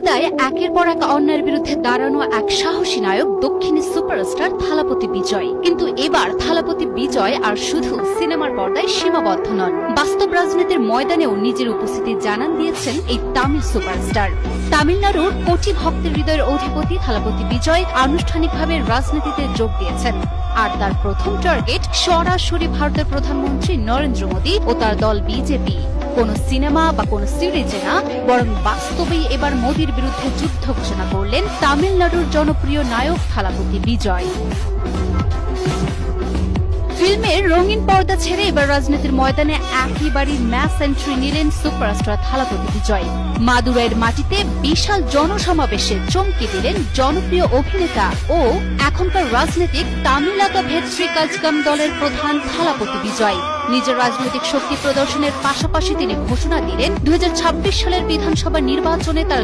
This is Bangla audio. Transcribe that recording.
পর্দায় একের পর এক অন্যায়ের বিরুদ্ধে দাঁড়ানো এক সাহসী নায়ক দক্ষিণী সুপারস্টার থালাপতি বিজয়। কিন্তু এবার থালাপতি বিজয় আর শুধু সিনেমার পর্দায় সীমাবদ্ধ নন, বাস্তব রাজনীতির ময়দানেও নিজের উপস্থিতি জানান দিয়েছেন এই তামিল সুপারস্টার। তামিলনাড়ুর কোটি ভক্তের হৃদয়ের অধিপতি থালাপতি বিজয় আনুষ্ঠানিকভাবে রাজনীতিতে যোগ দিয়েছেন। আর তার প্রথম টার্গেট সরাসরি ভারতের প্রধানমন্ত্রী নরেন্দ্র মোদী ও তার দল বিজেপি। কোন সিনেমা বা কোন সিরিজে না, বরং বাস্তবেই এবার মোদীর বিরুদ্ধে যুদ্ধ ঘোষণা করলেন তামিলনাড়ুর জনপ্রিয় নায়ক থালাপতি বিজয়। ফিল্মের রঙিন পর্দা ছেড়ে এবার রাজনীতির ময়দানে একেবারে ম্যাস এন্ট্রি নিলেন সুপারস্টার থালাপতি বিজয়। মাদুরাইয়ের মাটিতে বিশাল জনসমাবেশে চমকে দিলেন জনপ্রিয় অভিনেতা ও এখনকার রাজনৈতিক তামিলাকা ভেট্রি কাজগাম দলের প্রধান থালাপতি বিজয়। নিজের রাজনৈতিক শক্তি প্রদর্শনের পাশাপাশি তিনি ঘোষণা দিলেন 2026 সালের বিধানসভা নির্বাচনে তার